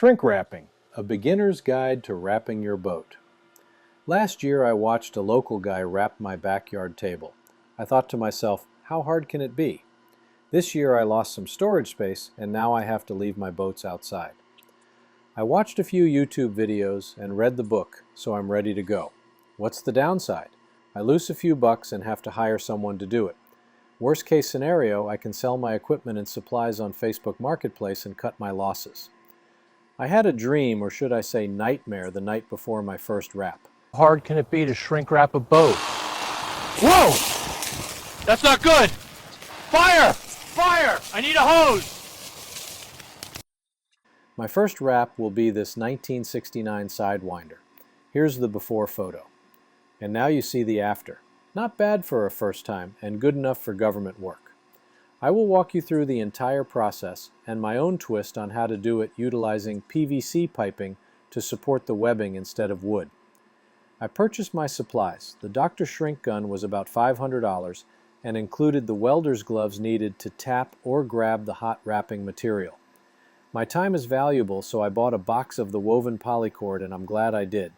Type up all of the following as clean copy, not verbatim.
Shrink wrapping, a beginner's guide to wrapping your boat. Last year I watched a local guy wrap my backyard table. I thought to myself, how hard can it be? This year I lost some storage space and now I have to leave my boats outside. I watched a few YouTube videos and read the book, so I'm ready to go. What's the downside? I lose a few bucks and have to hire someone to do it. Worst case scenario, I can sell my equipment and supplies on Facebook Marketplace and cut my losses. I had a dream, or should I say nightmare, the night before my first wrap. How hard can it be to shrink wrap a boat? Whoa! That's not good! Fire! Fire! I need a hose! My first wrap will be this 1969 Sidewinder. Here's the before photo. And now you see the after. Not bad for a first time, and good enough for government work. I will walk you through the entire process and my own twist on how to do it utilizing PVC piping to support the webbing instead of wood. I purchased my supplies. The Dr. Shrink gun was about $500 and included the welder's gloves needed to tap or grab the hot wrapping material. My time is valuable, so I bought a box of the woven polycord, and I'm glad I did.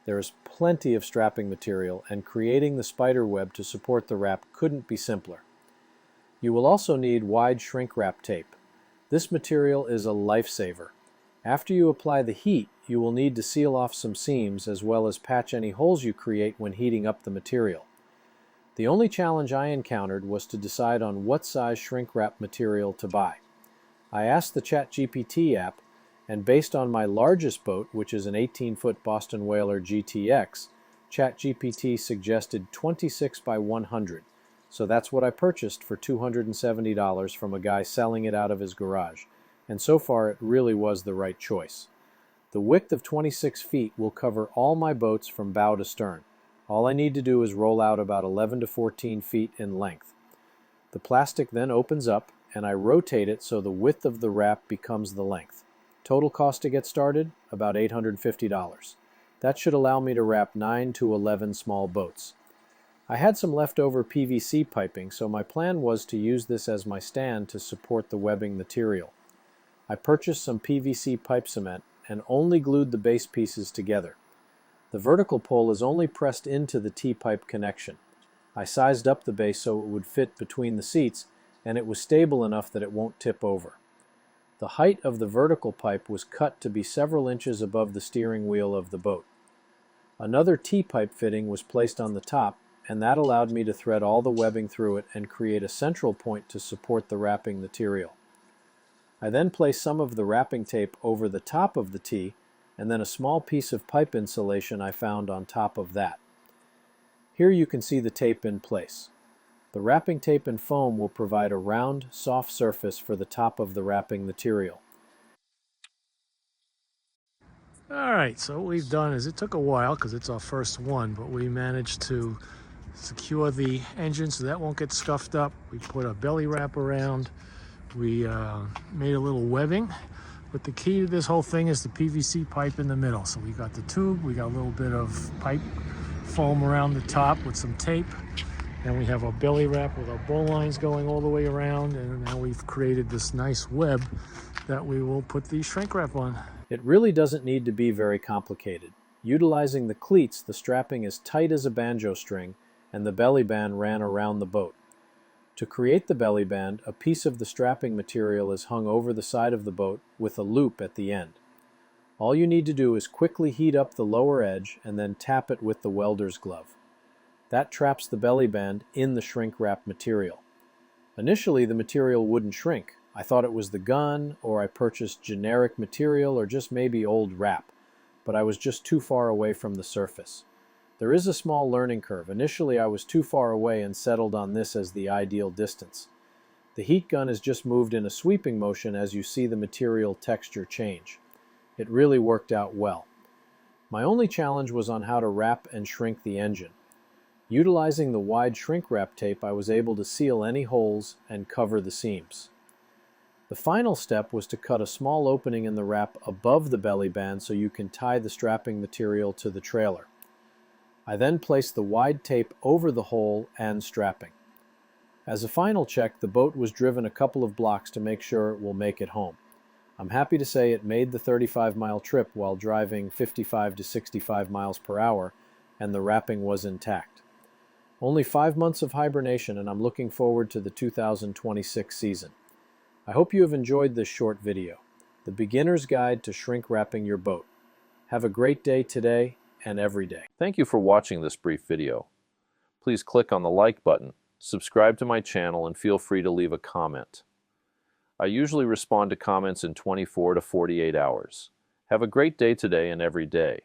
There is plenty of strapping material, and creating the spider web to support the wrap couldn't be simpler. You will also need wide shrink wrap tape. This material is a lifesaver. After you apply the heat, you will need to seal off some seams as well as patch any holes you create when heating up the material. The only challenge I encountered was to decide on what size shrink wrap material to buy. I asked the ChatGPT app, and based on my largest boat, which is an 18-foot Boston Whaler GTX, ChatGPT suggested 26 by 100. So that's what I purchased for $270 from a guy selling it out of his garage, and so far it really was the right choice. The width of 26 feet will cover all my boats from bow to stern. All I need to do is roll out about 11 to 14 feet in length. The plastic then opens up, and I rotate it so the width of the wrap becomes the length. Total cost to get started, about $850. That should allow me to wrap 9 to 11 small boats. I had some leftover PVC piping, so my plan was to use this as my stand to support the webbing material. I purchased some PVC pipe cement and only glued the base pieces together. The vertical pole is only pressed into the T-pipe connection. I sized up the base so it would fit between the seats, and it was stable enough that it won't tip over. The height of the vertical pipe was cut to be several inches above the steering wheel of the boat. Another T-pipe fitting was placed on the top, and that allowed me to thread all the webbing through it and create a central point to support the wrapping material. I then placed some of the wrapping tape over the top of the T, and then a small piece of pipe insulation I found on top of that. Here you can see the tape in place. The wrapping tape and foam will provide a round, soft surface for the top of the wrapping material. Alright, so what we've done is, it took a while because it's our first one, but we managed to secure the engine so that won't get scuffed up. We put a belly wrap around. We made a little webbing, but the key to this whole thing is the PVC pipe in the middle. So we got the tube, we got a little bit of pipe foam around the top with some tape, and we have our belly wrap with our bow lines going all the way around, and now we've created this nice web that we will put the shrink wrap on. It really doesn't need to be very complicated. Utilizing the cleats, the strapping is tight as a banjo string, and the belly band ran around the boat. To create the belly band, a piece of the strapping material is hung over the side of the boat with a loop at the end. All you need to do is quickly heat up the lower edge and then tap it with the welder's glove. That traps the belly band in the shrink wrap material. Initially, the material wouldn't shrink. I thought it was the gun, or I purchased generic material, or just maybe old wrap, but I was just too far away from the surface. There is a small learning curve. Initially, I was too far away and settled on this as the ideal distance. The heat gun is just moved in a sweeping motion as you see the material texture change. It really worked out well. My only challenge was on how to wrap and shrink the engine. Utilizing the wide shrink wrap tape, I was able to seal any holes and cover the seams. The final step was to cut a small opening in the wrap above the belly band so you can tie the strapping material to the trailer. I then placed the wide tape over the hole and strapping. As a final check, the boat was driven a couple of blocks to make sure it will make it home. I'm happy to say it made the 35-mile trip while driving 55 to 65 miles per hour, and the wrapping was intact. Only 5 months of hibernation, and I'm looking forward to the 2026 season. I hope you have enjoyed this short video, the beginner's guide to shrink wrapping your boat. Have a great day today and every day. Thank you for watching this brief video. Please click on the like button, subscribe to my channel, and feel free to leave a comment. I usually respond to comments in 24 to 48 hours. Have a great day today and every day.